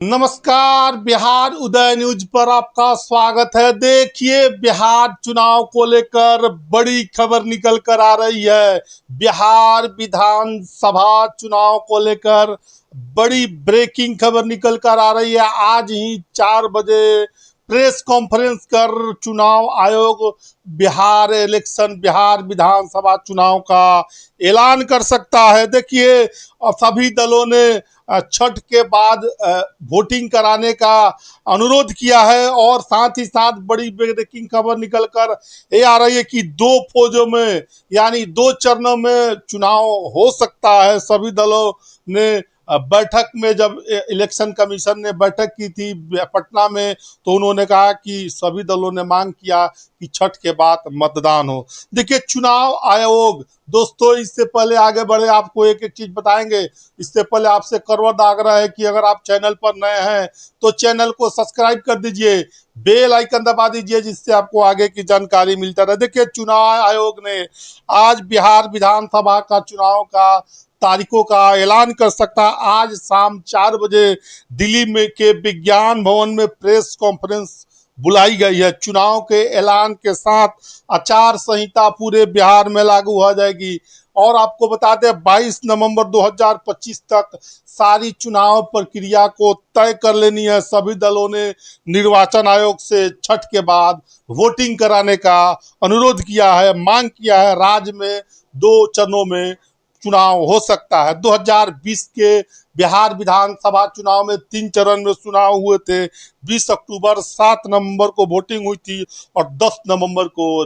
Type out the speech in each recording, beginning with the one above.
नमस्कार, बिहार उदय न्यूज पर आपका स्वागत है। देखिए, बिहार चुनाव को लेकर बड़ी खबर निकल कर आ रही है। बिहार विधानसभा चुनाव को लेकर बड़ी ब्रेकिंग खबर निकल कर आ रही है। आज ही 4 बजे प्रेस कॉन्फ्रेंस कर चुनाव आयोग बिहार विधानसभा चुनाव का ऐलान कर सकता है। देखिए, सभी दलों ने छठ के बाद वोटिंग कराने का अनुरोध किया है और साथ ही साथ बड़ी ब्रेकिंग खबर निकल कर ये आ रही है कि 2 फौजों में यानी 2 चरणों में चुनाव हो सकता है। सभी दलों ने बैठक में जब इलेक्शन कमीशन ने बैठक की थी पटना में, तो उन्होंने कहा कि सभी दलों ने मांग किया कि छठ के बाद मतदान हो। देखिए, चुनाव आयोग दोस्तों, इससे पहले आगे बढ़े आपको एक एक चीज बताएंगे। इससे पहले आपसे करवट आग्रह है कि अगर आप चैनल पर नए हैं तो चैनल को सब्सक्राइब कर दीजिए, बेल आइकन दबा दीजिए, जिससे आपको आगे की जानकारी मिलता रहे। देखिए, चुनाव आयोग ने आज बिहार विधानसभा का चुनाव का तारीखों का ऐलान कर सकता है। आज शाम 4 बजे दिल्ली में के विज्ञान भवन में प्रेस कॉन्फ्रेंस बुलाई गई है। चुनाव के ऐलान के साथ आचार संहिता पूरे बिहार में लागू हो जाएगी और आपको बता दें 22 नवंबर 2025 तक सारी चुनाव प्रक्रिया को तय कर लेनी है। सभी दलों ने निर्वाचन आयोग से छठ के बाद वोटिंग कराने का अनुरोध किया है, मांग किया है। राज्य में 2 चरणों में चुनाव हो सकता है। 2020 के बिहार विधानसभा चुनाव में 3 चरण में चुनाव हुए थे। 20 अक्टूबर 7 नवंबर को वोटिंग हुई थी और 10 नवंबर को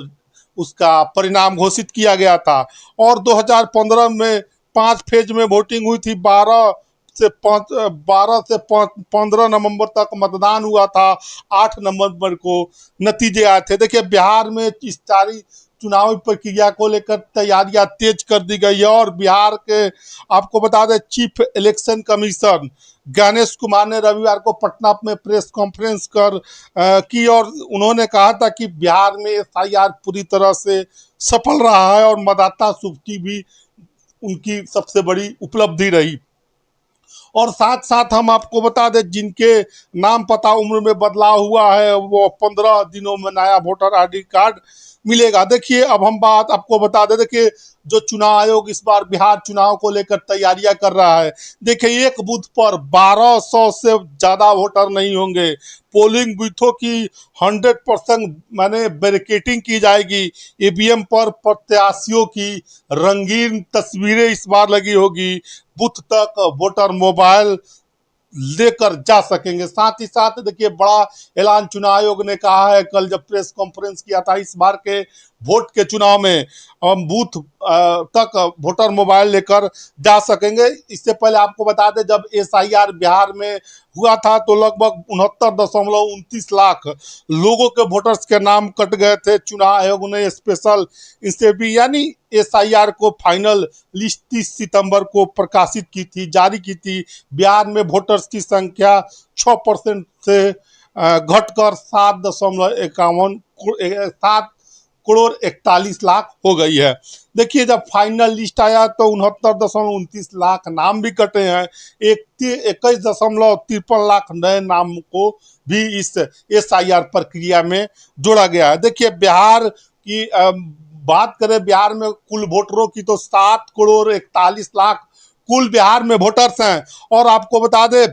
उसका परिणाम घोषित किया गया था। और 2015 में 5 फेज में वोटिंग हुई थी। 12 से 15 नवंबर तक मतदान हुआ था। 8 नवंबर को नतीजे आए थे। देखिए, बिहार में इस सारी चुनावी प्रक्रिया को लेकर तैयारियां तेज कर दी गई है और बिहार के आपको बता दें chief election commission Ganesh Kumar ने रविवार को पटना में प्रेस कॉन्फ्रेंस की और उन्होंने कहा था कि बिहार में एसआईआर पूरी तरह से सफल रहा है और मतदाता सूची भी उनकी सबसे बड़ी उपलब्धि रही। और साथ साथ हम आपको बता दें जिनके नाम पता उम्र में बदलाव हुआ है वो 15 दिनों में नया वोटर आईडी कार्ड मिलेगा। देखिए, अब हम बात आपको बता दें, देखिए जो चुनाव आयोग इस बार बिहार चुनाव को लेकर तैयारियां कर रहा है। देखिए, एक बूथ पर 1200 से ज्यादा वोटर नहीं होंगे। पोलिंग बूथों की 100% माने बैरिकेटिंग की जाएगी। ईवीएम पर प्रत्याशियों की रंगीन तस्वीरें इस बार लगी होगी। बूथ तक वोटर मोबाइल लेकर जा सकेंगे। साथ ही साथ देखिए, बड़ा ऐलान चुनाव आयोग ने कहा है कल जब प्रेस कॉन्फ्रेंस किया था। इस बार के वोट के चुनाव में बूथ तक वोटर मोबाइल लेकर जा सकेंगे। इससे पहले आपको बता दें जब एसआईआर बिहार में हुआ था तो लगभग 69.29 लाख लोगों के वोटर्स के नाम कट गए थे। चुनाव आयोग ने स्पेशल इससे भी यानी एसआईआर को फाइनल लिस्ट 30 सितंबर को प्रकाशित की थी, जारी की थी। बिहार में वोटर्स की संख्या 6% से घटकर 7.41 हो गई है। देखिए, जब फाइनल लिस्ट आया तो 69.29 लाख नाम भी कटे हैं। 21.53 लाख नए नाम को भी इस एसआईआर प्रक्रिया में जोड़ा गया है। देखिए, बिहार की बात करें, बिहार में कुल वोटरों की तो 7.41 लाख कुल बिहार में वोटर्स हैं। और आपको बता दें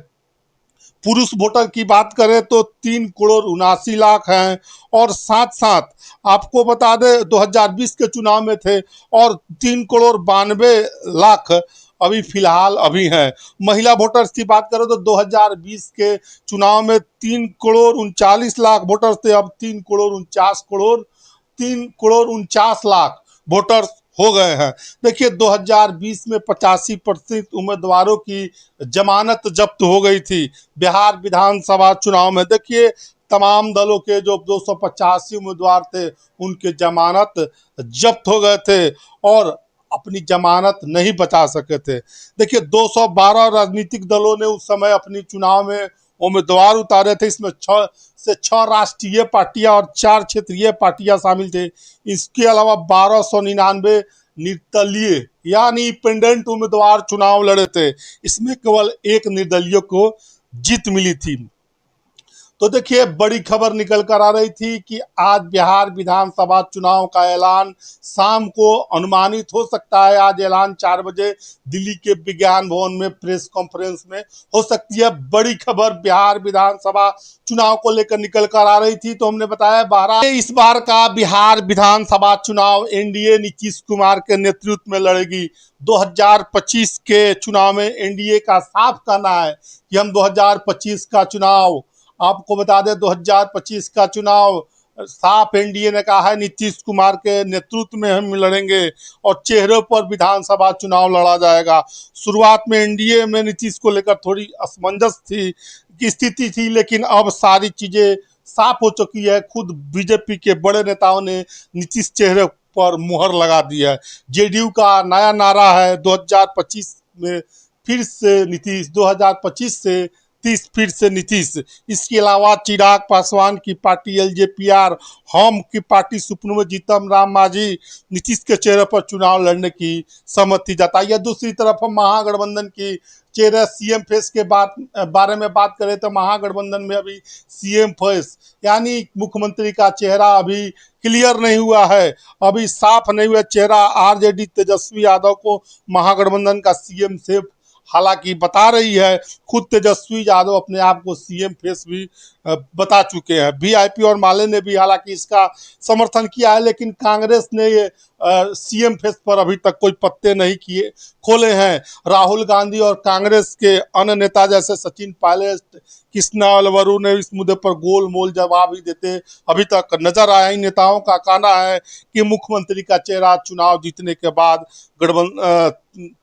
पुरुष वोटर की बात करें तो 3.79 लाख हैं। और साथ साथ आपको बता दें 2020 के चुनाव में थे और 3.92 लाख अभी फिलहाल अभी हैं। महिला वोटर्स की बात करें तो 2020 के चुनाव में 3.39 लाख वोटर्स थे, अब 3.49 लाख वोटर्स हो गए हैं। देखिए, 2020 में 85% उम्मीदवारों की जमानत जब्त हो गई थी बिहार विधानसभा चुनाव में। देखिए, तमाम दलों के जो 285 उम्मीदवार थे उनके जमानत जब्त हो गए थे और अपनी जमानत नहीं बचा सके थे। देखिए, 212 राजनीतिक दलों ने उस समय अपनी चुनाव में उम्मीदवार उतारे थे। इसमें 6 राष्ट्रीय पार्टियां और 4 क्षेत्रीय पार्टियां शामिल थे। इसके अलावा 1299 निर्दलीय यानी इंडिपेंडेंट उम्मीदवार चुनाव लड़े थे। इसमें केवल एक निर्दलीय को जीत मिली थी। तो देखिए बड़ी खबर निकल कर आ रही थी कि आज बिहार विधानसभा चुनाव का ऐलान शाम को अनुमानित हो सकता है। आज ऐलान 4 बजे दिल्ली के विज्ञान भवन में प्रेस कॉन्फ्रेंस में हो सकती है। बड़ी खबर बिहार विधानसभा चुनाव को लेकर निकल कर आ रही थी, तो हमने बताया इस बार का बिहार विधानसभा चुनाव एनडीए नीतीश कुमार के नेतृत्व में लड़ेगी। 2025 के चुनाव में एनडीए का साफ कहना है कि हम 2025 का चुनाव, आपको बता दें 2025 का चुनाव साफ एनडीए ने कहा है नीतीश कुमार के नेतृत्व में हम लड़ेंगे और चेहरे पर विधानसभा चुनाव लड़ा जाएगा। शुरुआत में एनडीए में नीतीश को लेकर थोड़ी असमंजस थी की स्थिति थी, लेकिन अब सारी चीजें साफ हो चुकी है। खुद बीजेपी के बड़े नेताओं ने नीतीश चेहरे पर मुहर लगा दी है। जेडीयू का नया नारा है 2025 में फिर से नीतीश, 2025 से 30 फिर से नीतीश। इसके अलावा चिराग पासवान की पार्टी एलजेपीआर, हम की पार्टी सुप्रीमो जीतन राम मांझी नीतीश के चेहरे पर चुनाव लड़ने की सहमति जताई है। दूसरी तरफ हम महागठबंधन की चेहरे सीएम फेस के बारे में बात करें तो महागठबंधन में अभी सीएम फेस यानी मुख्यमंत्री का चेहरा अभी क्लियर नहीं हुआ है, अभी साफ नहीं हुआ चेहरा। आरजेडी तेजस्वी यादव को महागठबंधन का सीएम सेफ हालांकि बता रही है। खुद तेजस्वी यादव अपने आप को सीएम फेस भी बता चुके हैं। वीआईपी और माले ने भी हालांकि इसका समर्थन किया है, लेकिन कांग्रेस ने ये सीएम फेस पर अभी तक कोई पत्ते नहीं किए खोले हैं। राहुल गांधी और कांग्रेस के अन्य नेता जैसे सचिन पायलट, कृष्णा अलवरू ने इस मुद्दे पर गोलमोल जवाब ही देते अभी तक नजर आए। इन नेताओं का कहना है कि मुख्यमंत्री का चेहरा चुनाव जीतने के बाद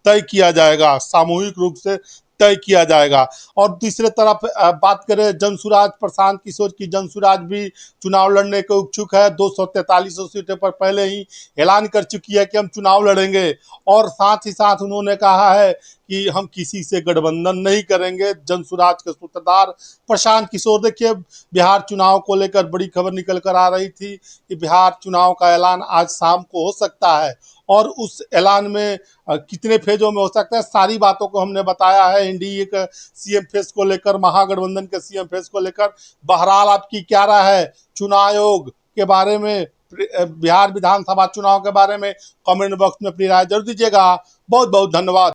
तय किया जाएगा, सामूहिक रूप से तय किया जाएगा। और दूसरे तरफ बात करें जनसुराज प्रशांत किशोर की, जनसुराज भी चुनाव लड़ने के इच्छुक है। 243 सीटों पर पहले ही ऐलान कर चुकी है कि हम चुनाव लड़ेंगे और साथ ही साथ उन्होंने कहा है कि हम किसी से गठबंधन नहीं करेंगे। जनसुराज के सूत्रधार प्रशांत किशोर, देखिए बिहार चुनाव को लेकर बड़ी खबर निकल कर आ रही थी कि बिहार चुनाव का ऐलान आज शाम को हो सकता है और उस ऐलान में कितने फेजों में हो सकता है, सारी बातों को हमने बताया है। एनडीए के सीएम फेस को लेकर, महागठबंधन के सीएम फेस को लेकर। बहरहाल आपकी क्या राय है चुनाव आयोग के बारे में, बिहार विधानसभा चुनाव के बारे में? कमेंट बॉक्स में अपनी राय जरूर दीजिएगा। बहुत बहुत धन्यवाद।